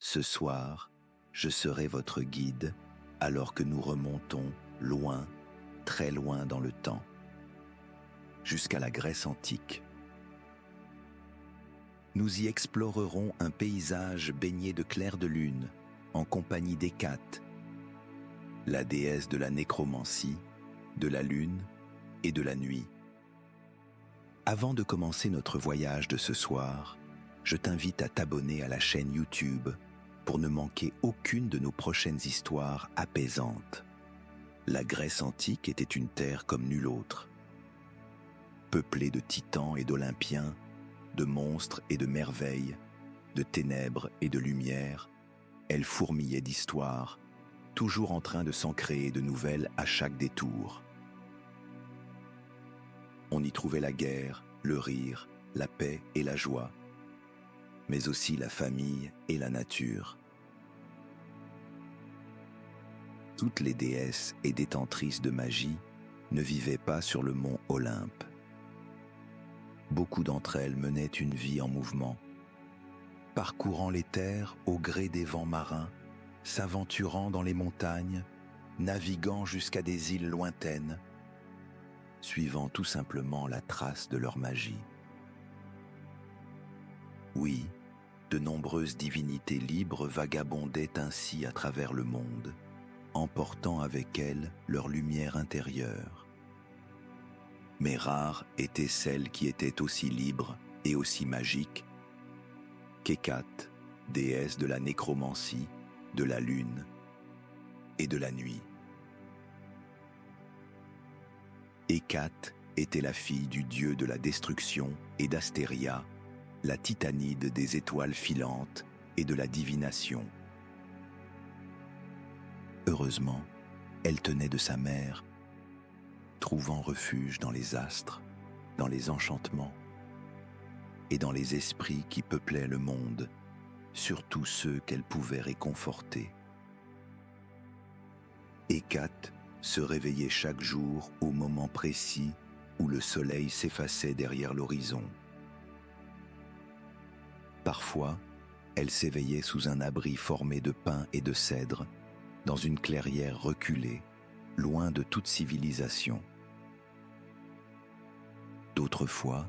Ce soir, je serai votre guide alors que nous remontons loin, très loin dans le temps, jusqu'à la Grèce antique. Nous y explorerons un paysage baigné de clairs de lune, en compagnie d'Hécate, la déesse de la nécromancie, de la lune et de la nuit. Avant de commencer notre voyage de ce soir, je t'invite à t'abonner à la chaîne YouTube pour ne manquer aucune de nos prochaines histoires apaisantes. La Grèce antique était une terre comme nulle autre, peuplée de titans et d'olympiens, de monstres et de merveilles, de ténèbres et de lumière. Elle fourmillait d'histoires, toujours en train de s'en créer de nouvelles à chaque détour. On y trouvait la guerre, le rire, la paix et la joie, mais aussi la famille et la nature. Toutes les déesses et détentrices de magie ne vivaient pas sur le mont Olympe. Beaucoup d'entre elles menaient une vie en mouvement, parcourant les terres au gré des vents marins, s'aventurant dans les montagnes, naviguant jusqu'à des îles lointaines, suivant tout simplement la trace de leur magie. Oui, de nombreuses divinités libres vagabondaient ainsi à travers le monde, emportant avec elles leur lumière intérieure. Mais rares étaient celles qui étaient aussi libres et aussi magiques qu'Hécate, déesse de la nécromancie, de la lune et de la nuit. Hécate était la fille du dieu de la destruction et d'Astéria, la titanide des étoiles filantes et de la divination. Heureusement, elle tenait de sa mère, trouvant refuge dans les astres, dans les enchantements et dans les esprits qui peuplaient le monde, surtout ceux qu'elle pouvait réconforter. Hécate se réveillait chaque jour au moment précis où le soleil s'effaçait derrière l'horizon. Parfois, elle s'éveillait sous un abri formé de pins et de cèdres, dans une clairière reculée, loin de toute civilisation. D'autres fois,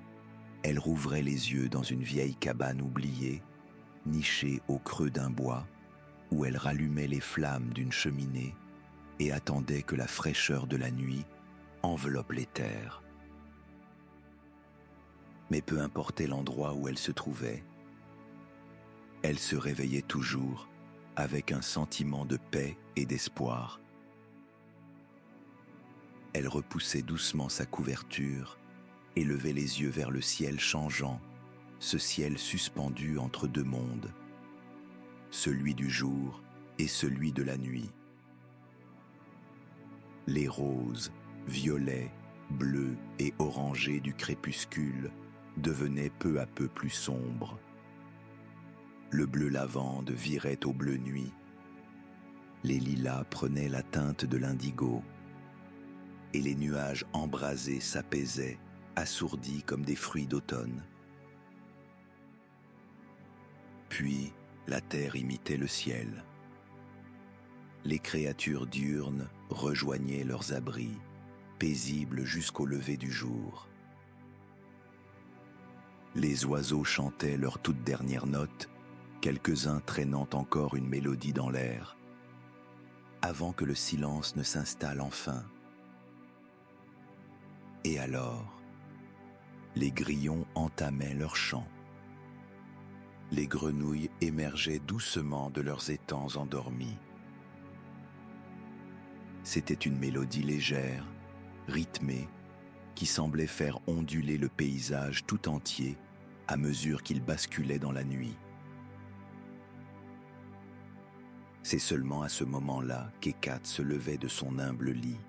elle rouvrait les yeux dans une vieille cabane oubliée, nichée au creux d'un bois, où elle rallumait les flammes d'une cheminée et attendait que la fraîcheur de la nuit enveloppe les terres. Mais peu importait l'endroit où elle se trouvait, elle se réveillait toujours avec un sentiment de paix et d'espoir. Elle repoussait doucement sa couverture et levait les yeux vers le ciel changeant, ce ciel suspendu entre deux mondes, celui du jour et celui de la nuit. Les roses, violets, bleus et orangés du crépuscule devenaient peu à peu plus sombres. Le bleu lavande virait au bleu nuit. Les lilas prenaient la teinte de l'indigo. Et les nuages embrasés s'apaisaient, assourdis comme des fruits d'automne. Puis, la terre imitait le ciel. Les créatures diurnes rejoignaient leurs abris, paisibles jusqu'au lever du jour. Les oiseaux chantaient leurs toutes dernières notes, quelques-uns traînant encore une mélodie dans l'air, avant que le silence ne s'installe enfin. Et alors, les grillons entamaient leur chant. Les grenouilles émergeaient doucement de leurs étangs endormis. C'était une mélodie légère, rythmée, qui semblait faire onduler le paysage tout entier à mesure qu'il basculait dans la nuit. C'est seulement à ce moment-là qu'Hécate se levait de son humble lit.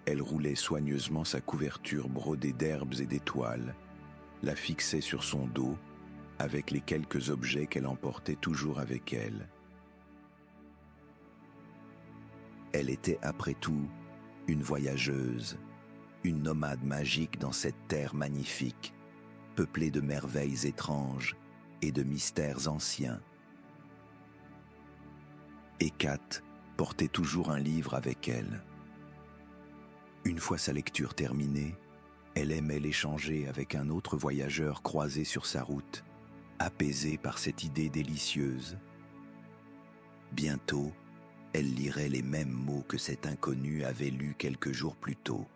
Elle roulait soigneusement sa couverture brodée d'herbes et d'étoiles, la fixait sur son dos avec les quelques objets qu'elle emportait toujours avec elle. Elle était après tout une voyageuse, une nomade magique dans cette terre magnifique, peuplée de merveilles étranges et de mystères anciens. Hécate portait toujours un livre avec elle. Une fois sa lecture terminée, elle aimait l'échanger avec un autre voyageur croisé sur sa route, apaisé par cette idée délicieuse. Bientôt, elle lirait les mêmes mots que cet inconnu avait lus quelques jours plus tôt.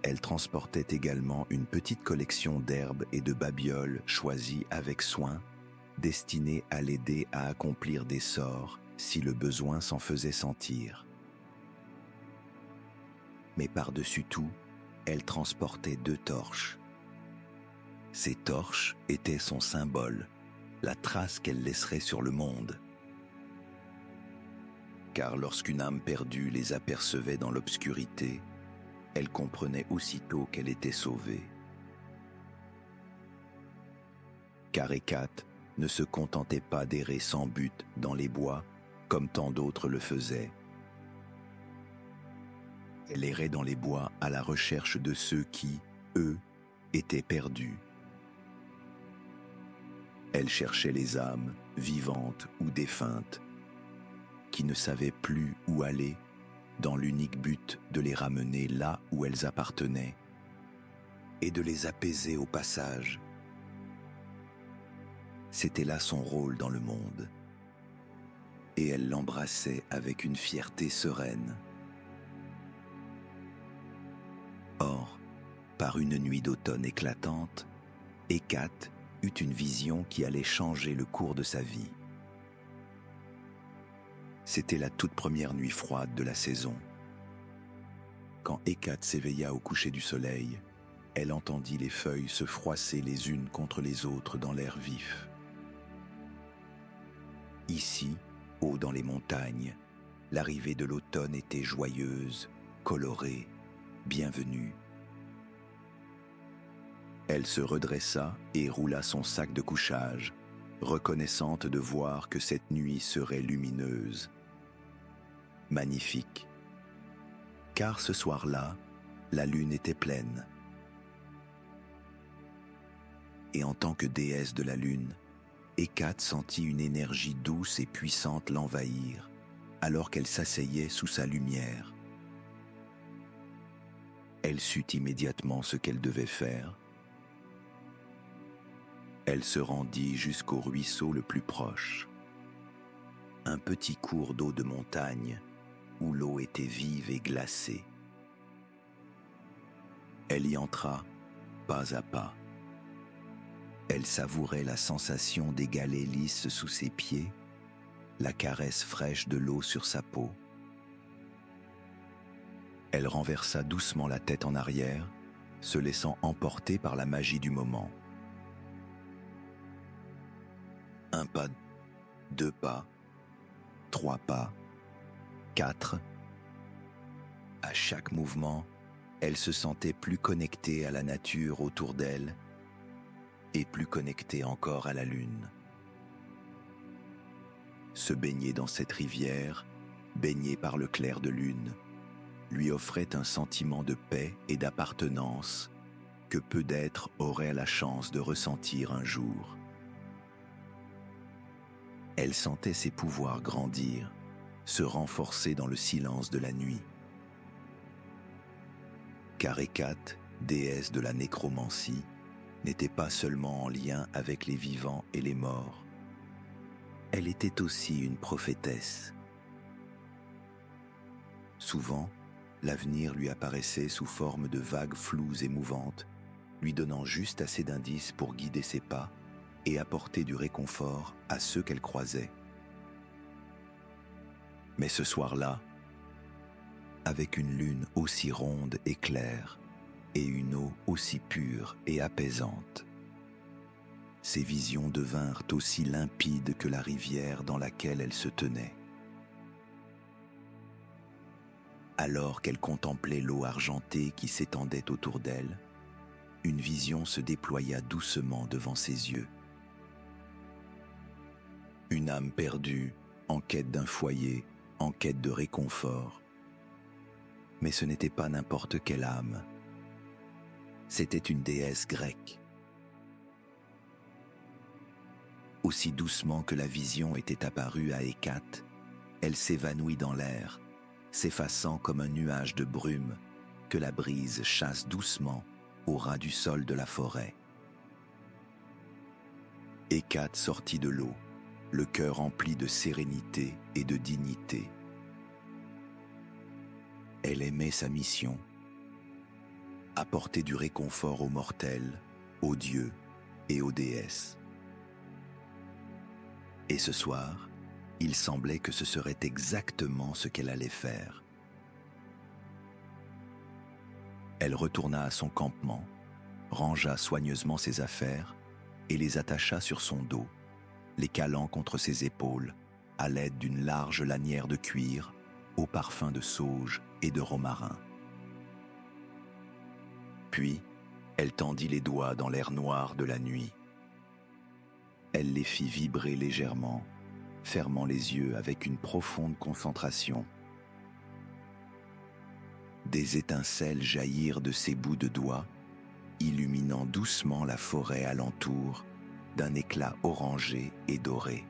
Elle transportait également une petite collection d'herbes et de babioles choisies avec soin, destinées à l'aider à accomplir des sorts si le besoin s'en faisait sentir. Mais par-dessus tout, elle transportait 2 torches. Ces torches étaient son symbole, la trace qu'elle laisserait sur le monde. Car lorsqu'une âme perdue les apercevait dans l'obscurité, elle comprenait aussitôt qu'elle était sauvée. Car Hécate ne se contentait pas d'errer sans but dans les bois comme tant d'autres le faisaient. Elle errait dans les bois à la recherche de ceux qui, eux, étaient perdus. Elle cherchait les âmes, vivantes ou défuntes, qui ne savaient plus où aller, dans l'unique but de les ramener là où elles appartenaient et de les apaiser au passage. C'était là son rôle dans le monde, et elle l'embrassait avec une fierté sereine. Or, par une nuit d'automne éclatante, Hécate eut une vision qui allait changer le cours de sa vie. C'était la toute première nuit froide de la saison. Quand Hécate s'éveilla au coucher du soleil, elle entendit les feuilles se froisser les unes contre les autres dans l'air vif. Ici, haut dans les montagnes, l'arrivée de l'automne était joyeuse, colorée, bienvenue. Elle se redressa et roula son sac de couchage, reconnaissante de voir que cette nuit serait lumineuse. Magnifique. Car ce soir-là, la lune était pleine. Et en tant que déesse de la lune, Hécate sentit une énergie douce et puissante l'envahir, alors qu'elle s'asseyait sous sa lumière. Elle sut immédiatement ce qu'elle devait faire. Elle se rendit jusqu'au ruisseau le plus proche, un petit cours d'eau de montagne où l'eau était vive et glacée. Elle y entra pas à pas. Elle savourait la sensation des galets lisses sous ses pieds, la caresse fraîche de l'eau sur sa peau. Elle renversa doucement la tête en arrière, se laissant emporter par la magie du moment. Un pas, 2 pas, 3 pas, 4. À chaque mouvement, elle se sentait plus connectée à la nature autour d'elle et plus connectée encore à la lune. Se baigner dans cette rivière, baignée par le clair de lune, lui offrait un sentiment de paix et d'appartenance que peu d'êtres auraient la chance de ressentir un jour. Elle sentait ses pouvoirs grandir, se renforcer dans le silence de la nuit. Car Hécate, déesse de la nécromancie, n'était pas seulement en lien avec les vivants et les morts. Elle était aussi une prophétesse. Souvent, l'avenir lui apparaissait sous forme de vagues floues et mouvantes, lui donnant juste assez d'indices pour guider ses pas et apporter du réconfort à ceux qu'elle croisait. Mais ce soir-là, avec une lune aussi ronde et claire et une eau aussi pure et apaisante, ses visions devinrent aussi limpides que la rivière dans laquelle elle se tenait. Alors qu'elle contemplait l'eau argentée qui s'étendait autour d'elle, une vision se déploya doucement devant ses yeux. Une âme perdue, en quête d'un foyer, en quête de réconfort. Mais ce n'était pas n'importe quelle âme. C'était une déesse grecque. aussi doucement que la vision était apparue à Hécate, elle s'évanouit dans l'air, s'effaçant comme un nuage de brume que la brise chasse doucement au ras du sol de la forêt. Hécate sortit de l'eau, le cœur empli de sérénité et de dignité. Elle aimait sa mission, apporter du réconfort aux mortels, aux dieux et aux déesses. Et ce soir, il semblait que ce serait exactement ce qu'elle allait faire. Elle retourna à son campement, rangea soigneusement ses affaires et les attacha sur son dos, les calant contre ses épaules à l'aide d'une large lanière de cuir au parfum de sauge et de romarin. Puis, elle tendit les doigts dans l'air noir de la nuit. Elle les fit vibrer légèrement, fermant les yeux avec une profonde concentration. Des étincelles jaillirent de ses bouts de doigts, illuminant doucement la forêt alentour d'un éclat orangé et doré.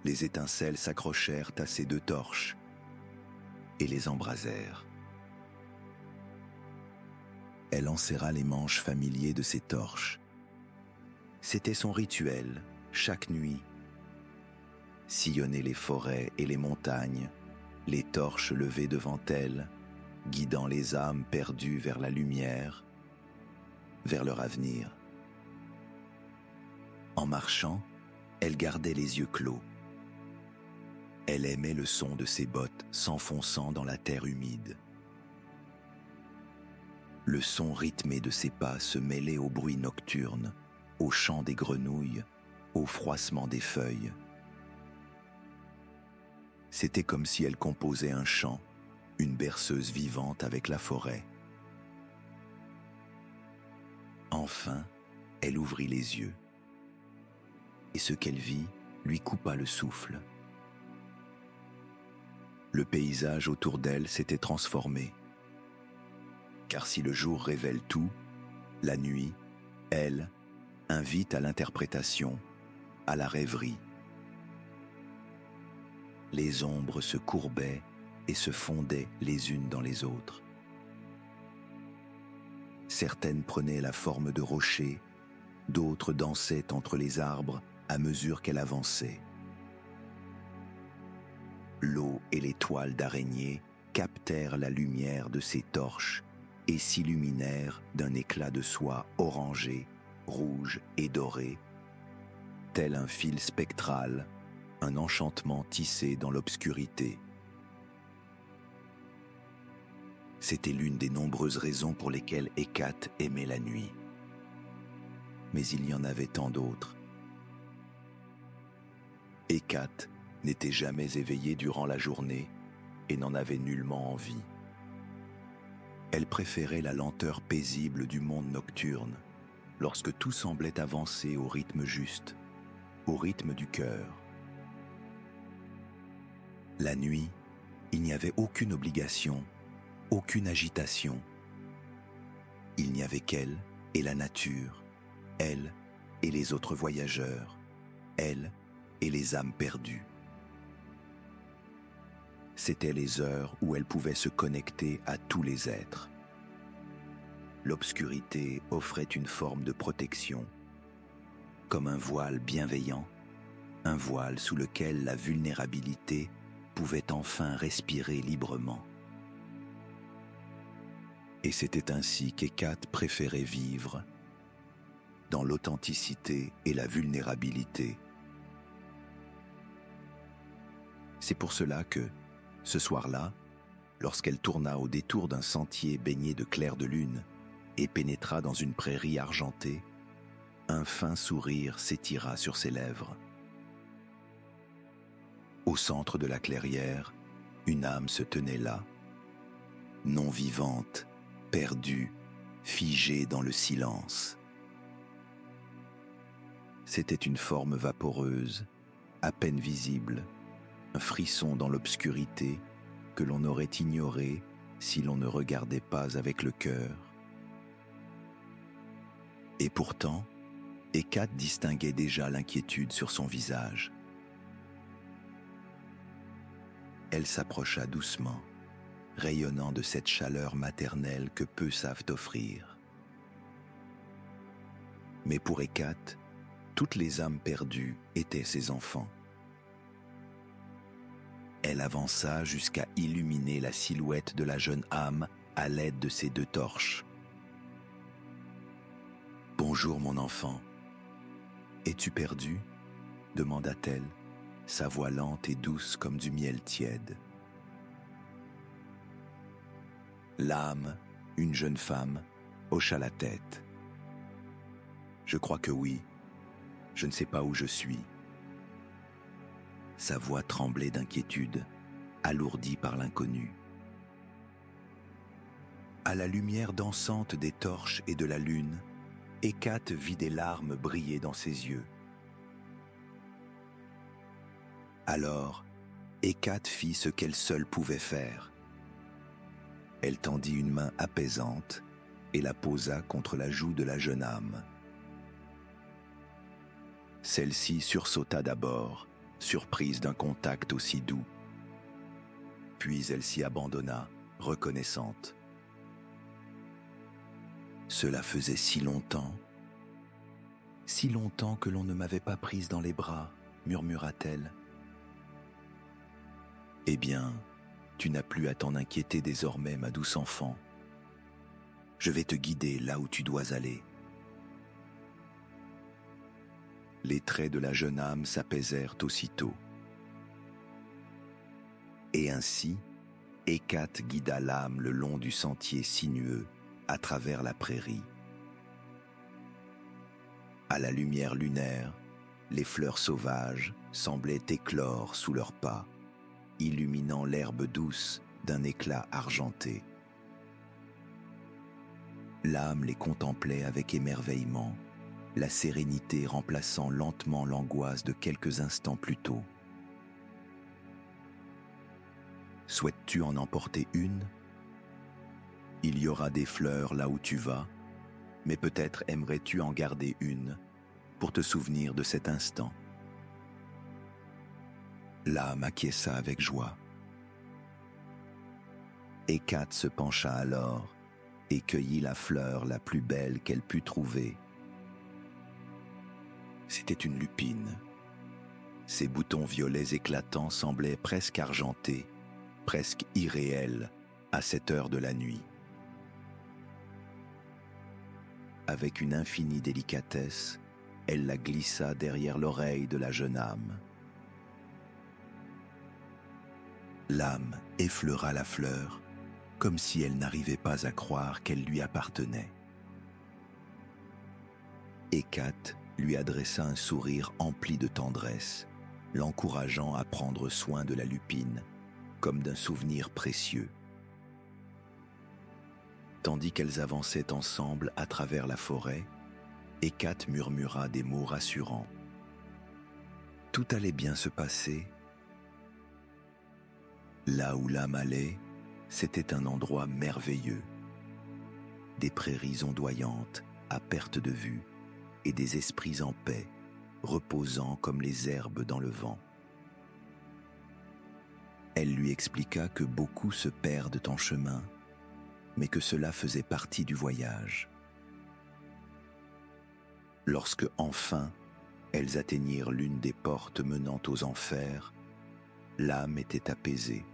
Les étincelles s'accrochèrent à ses 2 torches et les embrasèrent. Elle enserra les manches familiers de ses torches. C'était son rituel, chaque nuit. Sillonner les forêts et les montagnes, les torches levées devant elle, guidant les âmes perdues vers la lumière, vers leur avenir. En marchant, elle gardait les yeux clos. Elle aimait le son de ses bottes s'enfonçant dans la terre humide. Le son rythmé de ses pas se mêlait au bruit nocturne, au chant des grenouilles, au froissement des feuilles. C'était comme si elle composait un chant, une berceuse vivante avec la forêt. Enfin, elle ouvrit les yeux. Et ce qu'elle vit lui coupa le souffle. Le paysage autour d'elle s'était transformé. Car si le jour révèle tout, la nuit, elle, invite à l'interprétation, à la rêverie. Les ombres se courbaient et se fondaient les unes dans les autres. Certaines prenaient la forme de rochers, d'autres dansaient entre les arbres à mesure qu'elle avançait. L'eau et les toiles d'araignée captèrent la lumière de ses torches et s'illuminèrent d'un éclat de soie orangé, rouge et doré, tel un fil spectral, un enchantement tissé dans l'obscurité. C'était l'une des nombreuses raisons pour lesquelles Hécate aimait la nuit. Mais il y en avait tant d'autres. Hécate n'était jamais éveillée durant la journée et n'en avait nullement envie. Elle préférait la lenteur paisible du monde nocturne, lorsque tout semblait avancer au rythme juste, au rythme du cœur. La nuit, il n'y avait aucune obligation, aucune agitation. Il n'y avait qu'elle et la nature, elle et les autres voyageurs, elle et les âmes perdues. C'étaient les heures où elle pouvait se connecter à tous les êtres. L'obscurité offrait une forme de protection, comme un voile bienveillant, un voile sous lequel la vulnérabilité pouvait enfin respirer librement. Et c'était ainsi qu'Hécate préférait vivre, dans l'authenticité et la vulnérabilité. C'est pour cela que, ce soir-là, lorsqu'elle tourna au détour d'un sentier baigné de clair de lune et pénétra dans une prairie argentée, un fin sourire s'étira sur ses lèvres. Au centre de la clairière, une âme se tenait là, non vivante, perdue, figée dans le silence. C'était une forme vaporeuse, à peine visible, un frisson dans l'obscurité que l'on aurait ignoré si l'on ne regardait pas avec le cœur. Et pourtant, et Kat distinguait déjà l'inquiétude sur son visage. Elle s'approcha doucement, rayonnant de cette chaleur maternelle que peu savent offrir. Mais pour Hécate, toutes les âmes perdues étaient ses enfants. Elle avança jusqu'à illuminer la silhouette de la jeune âme à l'aide de ses 2 torches. « Bonjour mon enfant. Es-tu perdu ?» demanda-t-elle, sa voix lente et douce comme du miel tiède. L'âme, une jeune femme, hocha la tête. « Je crois que oui. Je ne sais pas où je suis. » Sa voix tremblait d'inquiétude, alourdie par l'inconnu. À la lumière dansante des torches et de la lune, Hécate vit des larmes briller dans ses yeux. Alors, Hécate fit ce qu'elle seule pouvait faire. Elle tendit une main apaisante et la posa contre la joue de la jeune âme. Celle-ci sursauta d'abord, surprise d'un contact aussi doux. Puis elle s'y abandonna, reconnaissante. Cela faisait si longtemps que l'on ne m'avait pas prise dans les bras, murmura-t-elle. Eh bien, tu n'as plus à t'en inquiéter désormais, ma douce enfant. Je vais te guider là où tu dois aller. Les traits de la jeune âme s'apaisèrent aussitôt. Et ainsi, Hécate guida l'âme le long du sentier sinueux, à travers la prairie. À la lumière lunaire, les fleurs sauvages semblaient éclore sous leurs pas, illuminant l'herbe douce d'un éclat argenté. L'âme les contemplait avec émerveillement, la sérénité remplaçant lentement l'angoisse de quelques instants plus tôt. Souhaites-tu en emporter une ? Il y aura des fleurs là où tu vas, mais peut-être aimerais-tu en garder une pour te souvenir de cet instant. L'âme acquiesça avec joie. Hécate se pencha alors et cueillit la fleur la plus belle qu'elle put trouver. C'était une lupine. Ses boutons violets éclatants semblaient presque argentés, presque irréels à cette heure de la nuit. Avec une infinie délicatesse, elle la glissa derrière l'oreille de la jeune âme. L'âme effleura la fleur, comme si elle n'arrivait pas à croire qu'elle lui appartenait. Hécate lui adressa un sourire empli de tendresse, l'encourageant à prendre soin de la lupine, comme d'un souvenir précieux. Tandis qu'elles avançaient ensemble à travers la forêt, Hécate murmura des mots rassurants. Tout allait bien se passer. Là où l'âme allait, c'était un endroit merveilleux. Des prairies ondoyantes, à perte de vue, et des esprits en paix, reposant comme les herbes dans le vent. Elle lui expliqua que beaucoup se perdent en chemin, mais que cela faisait partie du voyage. Lorsque, enfin, elles atteignirent l'une des portes menant aux enfers, l'âme était apaisée.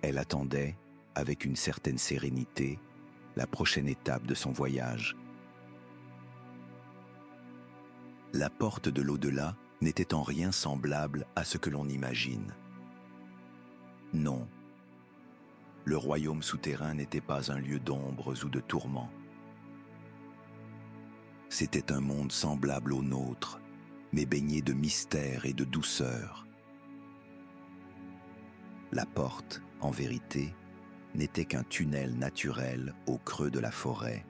Elle attendait, avec une certaine sérénité, la prochaine étape de son voyage. La porte de l'au-delà n'était en rien semblable à ce que l'on imagine. Non, le royaume souterrain n'était pas un lieu d'ombres ou de tourments. C'était un monde semblable au nôtre, mais baigné de mystère et de douceur. La porte, en vérité, n'était qu'un tunnel naturel au creux de la forêt,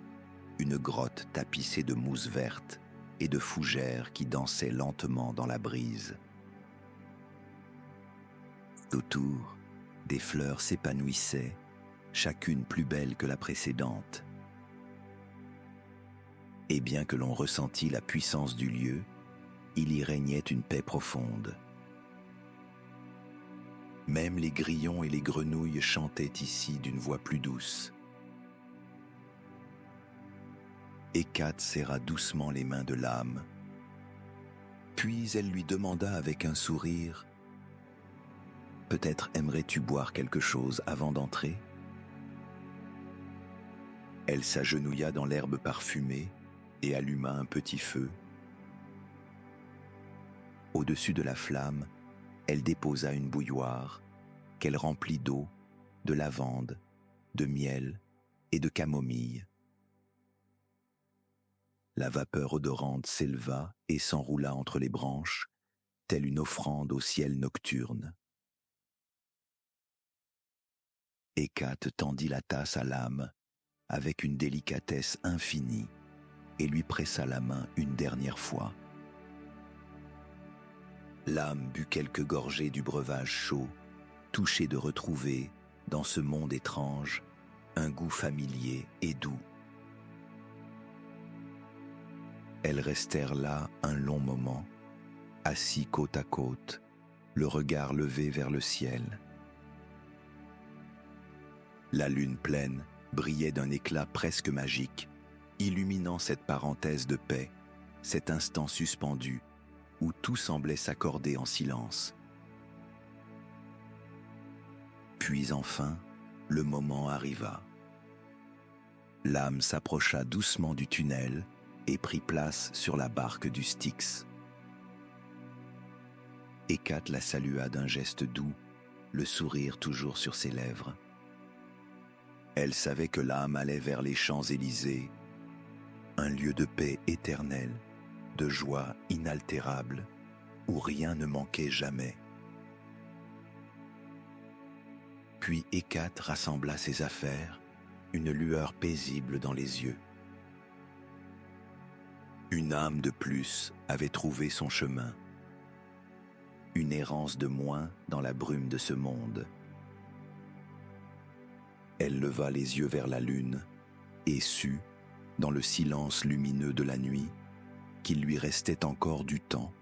une grotte tapissée de mousse verte et de fougères qui dansaient lentement dans la brise. Autour, des fleurs s'épanouissaient, chacune plus belle que la précédente. Et bien que l'on ressentît la puissance du lieu, il y régnait une paix profonde. Même les grillons et les grenouilles chantaient ici d'une voix plus douce. Hécate serra doucement les mains de l'âme. Puis elle lui demanda avec un sourire « Peut-être aimerais-tu boire quelque chose avant d'entrer ?» Elle s'agenouilla dans l'herbe parfumée et alluma un petit feu. Au-dessus de la flamme, elle déposa une bouilloire qu'elle remplit d'eau, de lavande, de miel et de camomille. La vapeur odorante s'éleva et s'enroula entre les branches, telle une offrande au ciel nocturne. Hécate tendit la tasse à l'âme avec une délicatesse infinie et lui pressa la main une dernière fois. L'âme but quelques gorgées du breuvage chaud, touchée de retrouver, dans ce monde étrange, un goût familier et doux. Elles restèrent là un long moment, assis côte à côte, le regard levé vers le ciel. La lune pleine brillait d'un éclat presque magique, illuminant cette parenthèse de paix, cet instant suspendu où tout semblait s'accorder en silence. Puis enfin, le moment arriva. L'âme s'approcha doucement du tunnel et prit place sur la barque du Styx. Hécate la salua d'un geste doux, le sourire toujours sur ses lèvres. Elle savait que l'âme allait vers les Champs-Élysées, un lieu de paix éternelle, de joie inaltérable, où rien ne manquait jamais. Puis Hécate rassembla ses affaires, une lueur paisible dans les yeux. Une âme de plus avait trouvé son chemin, une errance de moins dans la brume de ce monde. Elle leva les yeux vers la lune et sut, dans le silence lumineux de la nuit, qu'il lui restait encore du temps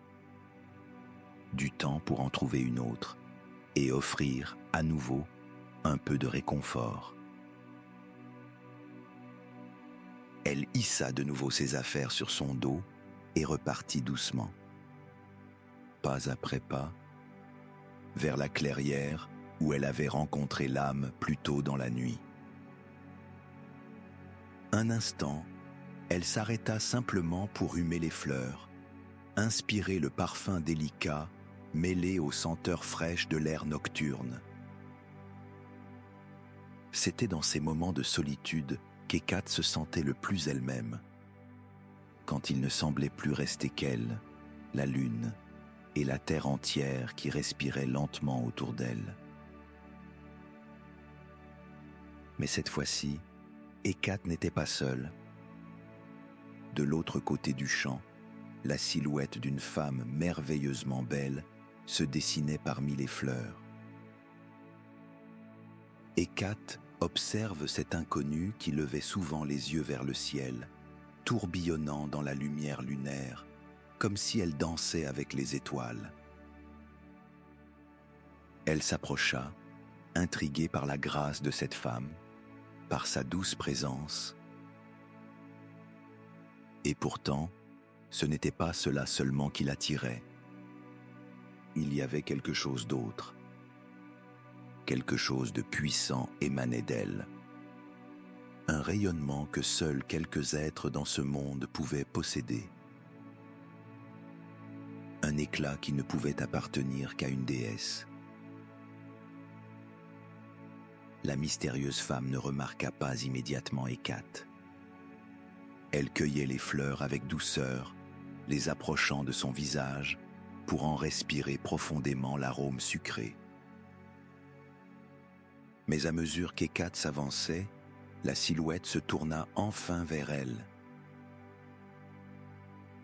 pour en trouver une autre et offrir à nouveau un peu de réconfort. Elle hissa de nouveau ses affaires sur son dos et repartit doucement. Pas après pas, vers la clairière où elle avait rencontré l'âme plus tôt dans la nuit. Un instant, elle s'arrêta simplement pour humer les fleurs, inspirer le parfum délicat mêlé aux senteurs fraîches de l'air nocturne. C'était dans ces moments de solitude qu'Hécate se sentait le plus elle-même, quand il ne semblait plus rester qu'elle, la lune, et la terre entière qui respirait lentement autour d'elle. Mais cette fois-ci, Hécate n'était pas seule. De l'autre côté du champ, la silhouette d'une femme merveilleusement belle se dessinait parmi les fleurs. Hécate observe cette inconnue qui levait souvent les yeux vers le ciel, tourbillonnant dans la lumière lunaire, comme si elle dansait avec les étoiles. Elle s'approcha, intriguée par la grâce de cette femme, par sa douce présence. Et pourtant, ce n'était pas cela seulement qui l'attirait. Il y avait quelque chose d'autre. Quelque chose de puissant émanait d'elle. Un rayonnement que seuls quelques êtres dans ce monde pouvaient posséder. Un éclat qui ne pouvait appartenir qu'à une déesse. La mystérieuse femme ne remarqua pas immédiatement Hécate. Elle cueillait les fleurs avec douceur, les approchant de son visage pour en respirer profondément l'arôme sucré. Mais à mesure qu'Hécate s'avançait, la silhouette se tourna enfin vers elle.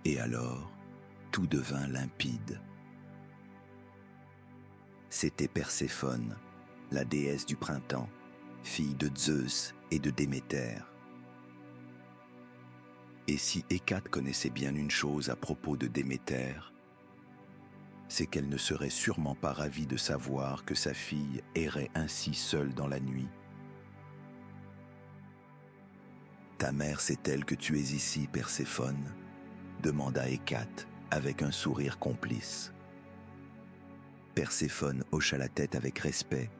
Et alors, tout devint limpide. C'était Perséphone, la déesse du printemps, fille de Zeus et de Déméter. Et si Hécate connaissait bien une chose à propos de Déméter, c'est qu'elle ne serait sûrement pas ravie de savoir que sa fille errait ainsi seule dans la nuit. « Ta mère sait-elle que tu es ici, Perséphone ?» demanda Hécate avec un sourire complice. Perséphone hocha la tête avec respect,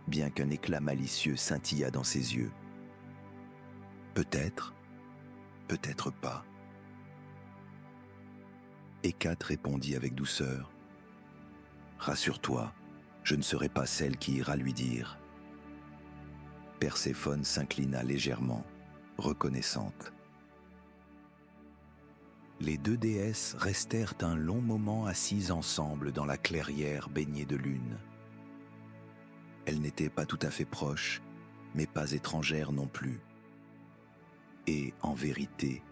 bien qu'un éclat malicieux scintillât dans ses yeux. « Peut-être, peut-être pas. » Hécate répondit avec douceur. « Rassure-toi, je ne serai pas celle qui ira lui dire. » Perséphone s'inclina légèrement, reconnaissante. Les deux déesses restèrent un long moment assises ensemble dans la clairière baignée de lune. Elles n'étaient pas tout à fait proches, mais pas étrangères non plus. Et, en vérité,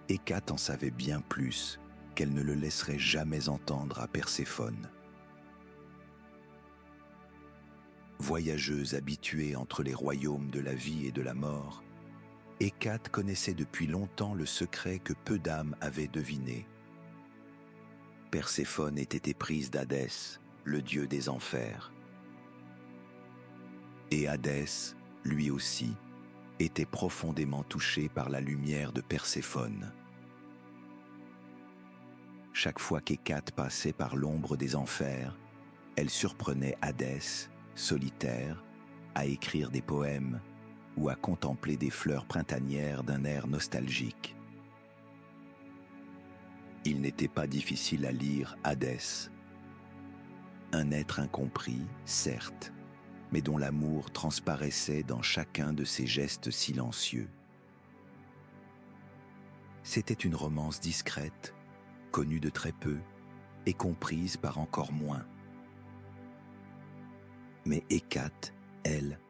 Hécate en savait bien plus qu'elle ne le laisserait jamais entendre à Perséphone. Voyageuse habituée entre les royaumes de la vie et de la mort, Hécate connaissait depuis longtemps le secret que peu d'âmes avaient deviné. Perséphone était éprise d'Hadès, le dieu des enfers. Et Hadès, lui aussi, était profondément touché par la lumière de Perséphone. Chaque fois qu'Hécate passait par l'ombre des enfers, elle surprenait Hadès, solitaire, à écrire des poèmes ou à contempler des fleurs printanières d'un air nostalgique. Il n'était pas difficile à lire Hadès. Un être incompris, certes, mais dont l'amour transparaissait dans chacun de ses gestes silencieux. C'était une romance discrète, connue de très peu et comprise par encore moins. Mais Hécate, elle,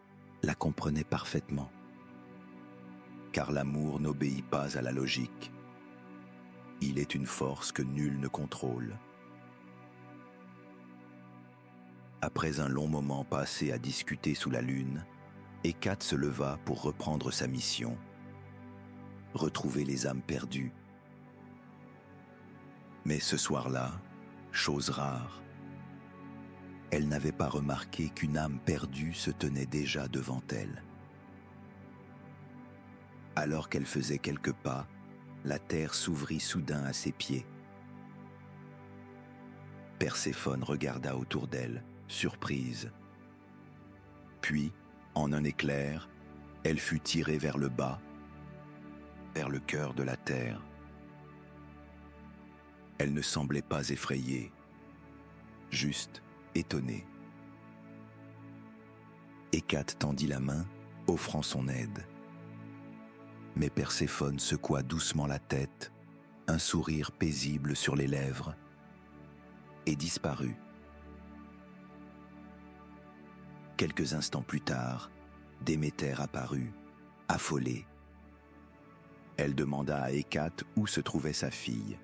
la comprenait parfaitement. Car l'amour n'obéit pas à la logique. Il est une force que nul ne contrôle. Après un long moment passé à discuter sous la lune, Hécate se leva pour reprendre sa mission. Retrouver les âmes perdues. Mais ce soir-là, chose rare, elle n'avait pas remarqué qu'une âme perdue se tenait déjà devant elle. Alors qu'elle faisait quelques pas, la terre s'ouvrit soudain à ses pieds. Perséphone regarda autour d'elle, surprise. Puis, en un éclair, elle fut tirée vers le bas, vers le cœur de la terre. Elle ne semblait pas effrayée, juste étonnée. Hécate tendit la main, offrant son aide. Mais Perséphone secoua doucement la tête, un sourire paisible sur les lèvres, et disparut. Quelques instants plus tard, Déméter apparut, affolée. Elle demanda à Hécate où se trouvait sa fille.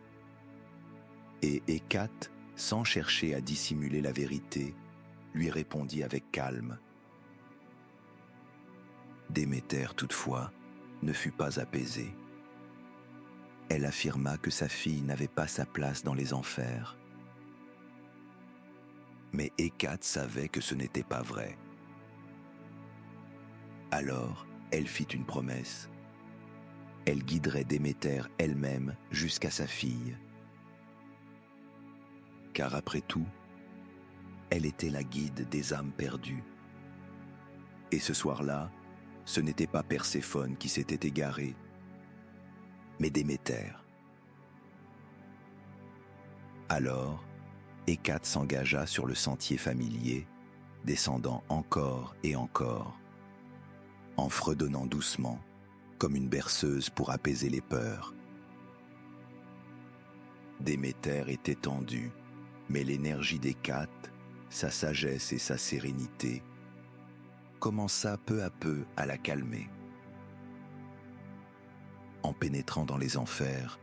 Et Hécate, sans chercher à dissimuler la vérité, lui répondit avec calme. Déméter, toutefois, ne fut pas apaisée. Elle affirma que sa fille n'avait pas sa place dans les enfers. Mais Hécate savait que ce n'était pas vrai. Alors, elle fit une promesse. Elle guiderait Déméter elle-même jusqu'à sa fille. Car après tout, elle était la guide des âmes perdues. Et ce soir-là, ce n'était pas Perséphone qui s'était égarée, mais Déméter. Alors, Hécate s'engagea sur le sentier familier, descendant encore et encore, en fredonnant doucement, comme une berceuse pour apaiser les peurs. Déméter était tendue, mais l'énergie d'Hécate, sa sagesse et sa sérénité, commença peu à peu à la calmer. En pénétrant dans les enfers,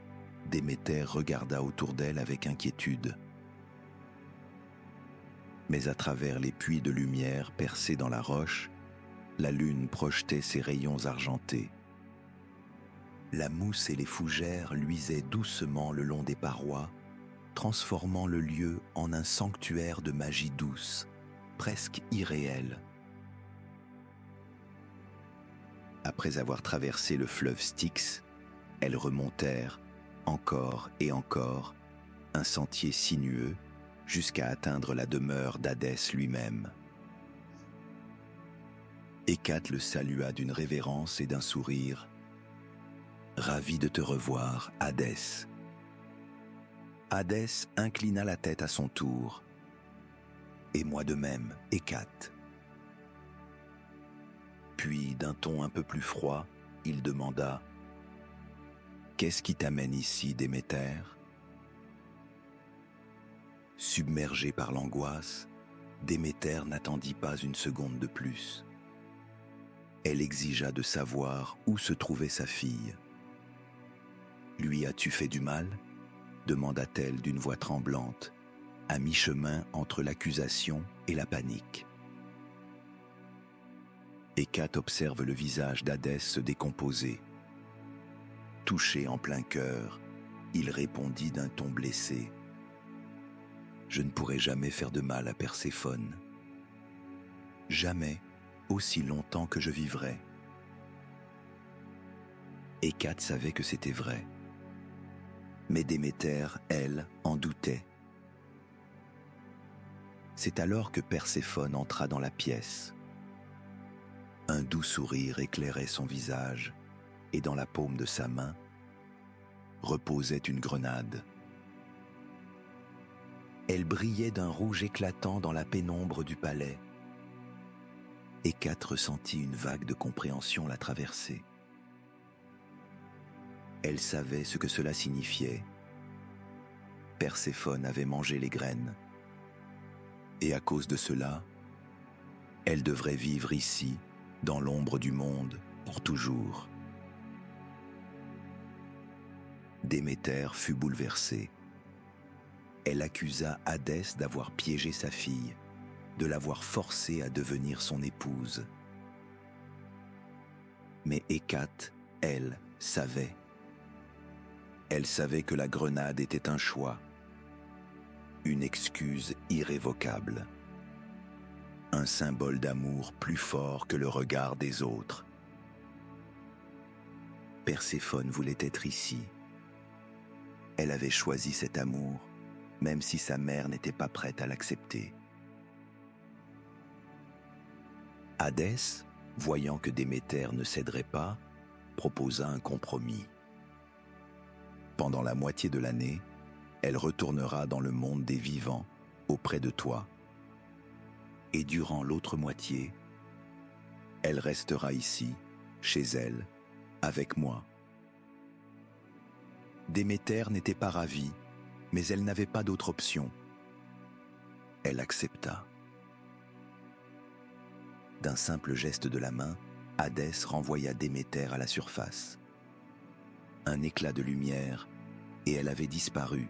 Déméter regarda autour d'elle avec inquiétude. Mais à travers les puits de lumière percés dans la roche, la lune projetait ses rayons argentés. La mousse et les fougères luisaient doucement le long des parois, transformant le lieu en un sanctuaire de magie douce, presque irréelle. Après avoir traversé le fleuve Styx, elles remontèrent, encore et encore, un sentier sinueux jusqu'à atteindre la demeure d'Hadès lui-même. Hécate le salua d'une révérence et d'un sourire. « Ravi de te revoir, Hadès. » Hadès inclina la tête à son tour. « Et moi de même, Hécate. » Puis, d'un ton un peu plus froid, il demanda « Qu'est-ce qui t'amène ici, Déméter ?» Submergée par l'angoisse, Déméter n'attendit pas une seconde de plus. Elle exigea de savoir où se trouvait sa fille. « Lui as-tu fait du mal ?» demanda-t-elle d'une voix tremblante, à mi-chemin entre l'accusation et la panique. Hécate observe le visage d'Hadès se décomposer. Touché en plein cœur, il répondit d'un ton blessé. « Je ne pourrai jamais faire de mal à Perséphone. Jamais, aussi longtemps que je vivrai. » Hécate savait que c'était vrai. Mais Déméter, elle, en doutait. C'est alors que Perséphone entra dans la pièce. Un doux sourire éclairait son visage, et dans la paume de sa main reposait une grenade. Elle brillait d'un rouge éclatant dans la pénombre du palais. Hécate ressentit une vague de compréhension la traverser. Elle savait ce que cela signifiait. Perséphone avait mangé les graines. Et à cause de cela, elle devrait vivre ici, dans l'ombre du monde, pour toujours. Déméter fut bouleversée. Elle accusa Hadès d'avoir piégé sa fille, de l'avoir forcée à devenir son épouse. Mais Hécate, elle, savait. Elle savait que la grenade était un choix, une excuse irrévocable, un symbole d'amour plus fort que le regard des autres. Perséphone voulait être ici. Elle avait choisi cet amour, même si sa mère n'était pas prête à l'accepter. Hadès, voyant que Déméter ne céderait pas, proposa un compromis. Pendant la moitié de l'année, elle retournera dans le monde des vivants, auprès de toi. Et durant l'autre moitié, elle restera ici, chez elle, avec moi. Déméter n'était pas ravie, mais elle n'avait pas d'autre option. Elle accepta. D'un simple geste de la main, Hadès renvoya Déméter à la surface. Un éclat de lumière, et elle avait disparu.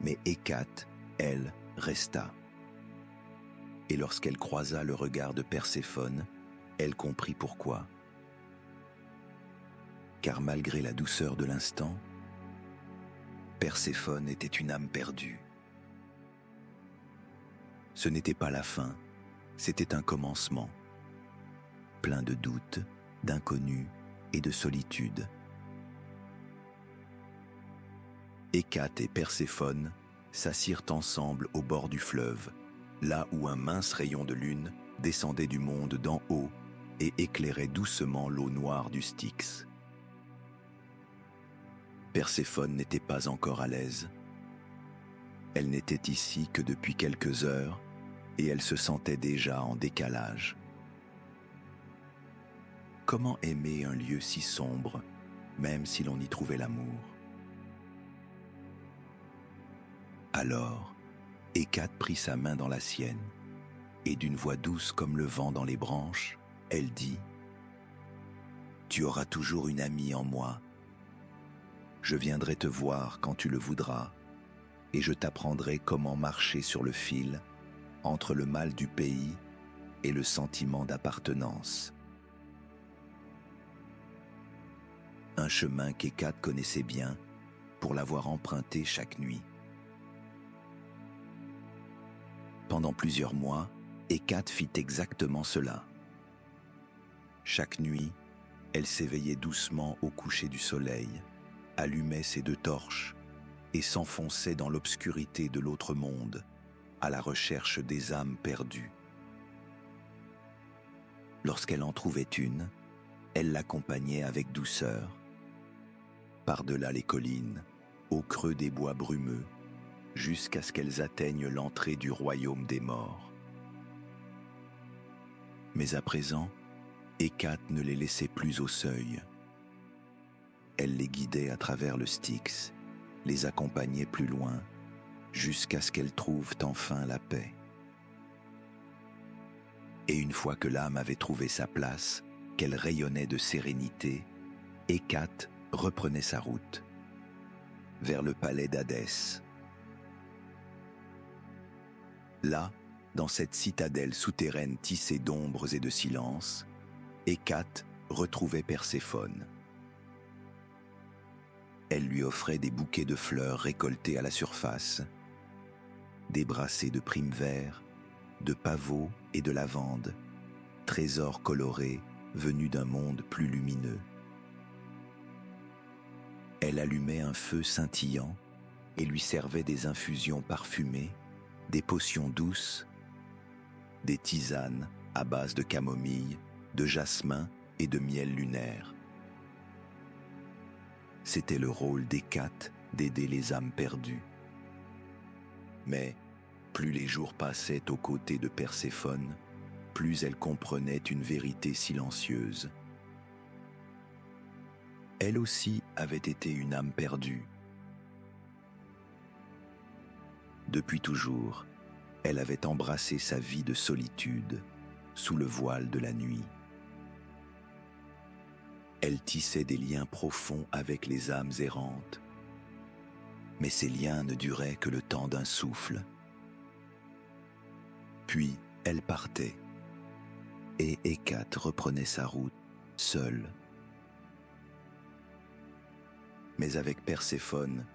Mais Hécate, elle, resta. Et lorsqu'elle croisa le regard de Perséphone, elle comprit pourquoi. Car malgré la douceur de l'instant, Perséphone était une âme perdue. Ce n'était pas la fin, c'était un commencement, plein de doutes, d'inconnus et de solitude. Hécate et Perséphone s'assirent ensemble au bord du fleuve, là où un mince rayon de lune descendait du monde d'en haut et éclairait doucement l'eau noire du Styx. Perséphone n'était pas encore à l'aise. Elle n'était ici que depuis quelques heures et elle se sentait déjà en décalage. Comment aimer un lieu si sombre, même si l'on y trouvait l'amour? Alors, Hécate prit sa main dans la sienne, et d'une voix douce comme le vent dans les branches, elle dit « Tu auras toujours une amie en moi. Je viendrai te voir quand tu le voudras, et je t'apprendrai comment marcher sur le fil entre le mal du pays et le sentiment d'appartenance. » chemin qu'Hécate connaissait bien pour l'avoir emprunté chaque nuit. Pendant plusieurs mois, Hécate fit exactement cela. Chaque nuit, elle s'éveillait doucement au coucher du soleil, allumait ses 2 torches et s'enfonçait dans l'obscurité de l'autre monde, à la recherche des âmes perdues. Lorsqu'elle en trouvait une, elle l'accompagnait avec douceur, par-delà les collines, au creux des bois brumeux, jusqu'à ce qu'elles atteignent l'entrée du royaume des morts. Mais à présent, Hécate ne les laissait plus au seuil. Elle les guidait à travers le Styx, les accompagnait plus loin, jusqu'à ce qu'elles trouvent enfin la paix. Et une fois que l'âme avait trouvé sa place, qu'elle rayonnait de sérénité, Hécate reprenait sa route, vers le palais d'Hadès. Là, dans cette citadelle souterraine tissée d'ombres et de silence, Hécate retrouvait Perséphone. Elle lui offrait des bouquets de fleurs récoltées à la surface, des brassées de primes verts, de pavots et de lavande, trésors colorés venus d'un monde plus lumineux. Elle allumait un feu scintillant et lui servait des infusions parfumées, des potions douces, des tisanes à base de camomille, de jasmin et de miel lunaire. C'était le rôle d'Hécate d'aider les âmes perdues. Mais plus les jours passaient aux côtés de Perséphone, plus elle comprenait une vérité silencieuse. Elle aussi avait été une âme perdue. Depuis toujours, elle avait embrassé sa vie de solitude sous le voile de la nuit. Elle tissait des liens profonds avec les âmes errantes, mais ces liens ne duraient que le temps d'un souffle. Puis elle partait, et Hécate reprenait sa route seule. Mais avec Perséphone,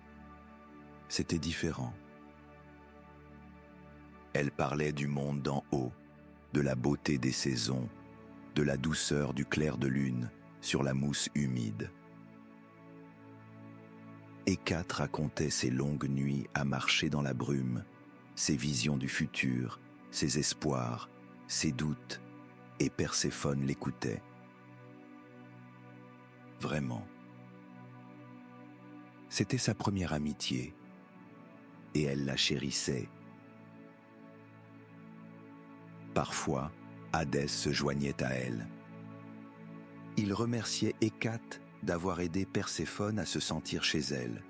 c'était différent. Elle parlait du monde d'en haut, de la beauté des saisons, de la douceur du clair de lune sur la mousse humide. Hécate racontait ses longues nuits à marcher dans la brume, ses visions du futur, ses espoirs, ses doutes, et Perséphone l'écoutait. Vraiment. C'était sa première amitié, et elle la chérissait. Parfois, Hadès se joignait à elle. Il remerciait Hécate d'avoir aidé Perséphone à se sentir chez elle,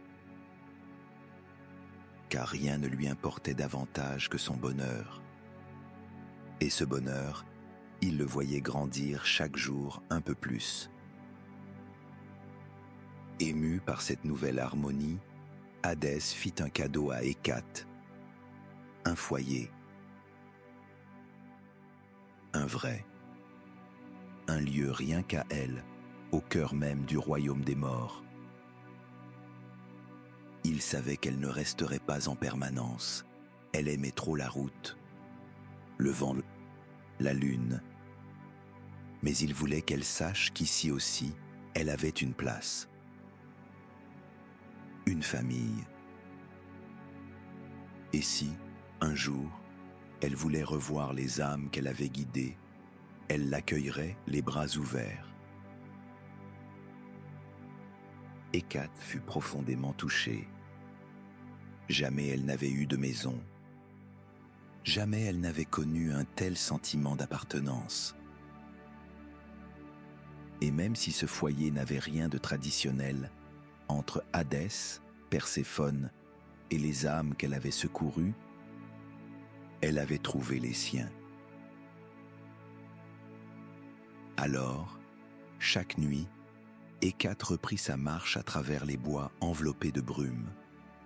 car rien ne lui importait davantage que son bonheur. Et ce bonheur, il le voyait grandir chaque jour un peu plus. Ému par cette nouvelle harmonie, Hadès fit un cadeau à Hécate, un foyer, un vrai, un lieu rien qu'à elle, au cœur même du royaume des morts. Il savait qu'elle ne resterait pas en permanence, elle aimait trop la route, le vent, la lune, mais il voulait qu'elle sache qu'ici aussi, elle avait une place. Une famille. Et si, un jour, elle voulait revoir les âmes qu'elle avait guidées, elle l'accueillerait les bras ouverts. Hécate fut profondément touchée. Jamais elle n'avait eu de maison. Jamais elle n'avait connu un tel sentiment d'appartenance. Et même si ce foyer n'avait rien de traditionnel, entre Hadès, Perséphone et les âmes qu'elle avait secourues, elle avait trouvé les siens. Alors, chaque nuit, Hécate reprit sa marche à travers les bois enveloppés de brume,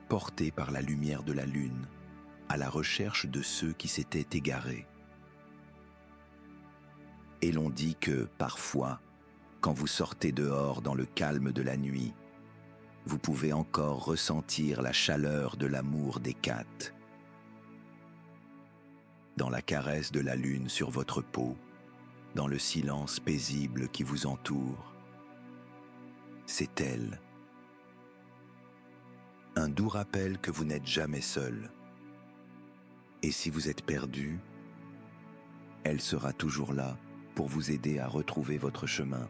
portée par la lumière de la lune, à la recherche de ceux qui s'étaient égarés. Et l'on dit que, parfois, Quand vous sortez dehors dans le calme de la nuit, vous pouvez encore ressentir la chaleur de l'amour d'Hécate. Dans la caresse de la lune sur votre peau, dans le silence paisible qui vous entoure, c'est elle. Un doux rappel que vous n'êtes jamais seul. Et si vous êtes perdu, elle sera toujours là pour vous aider à retrouver votre chemin.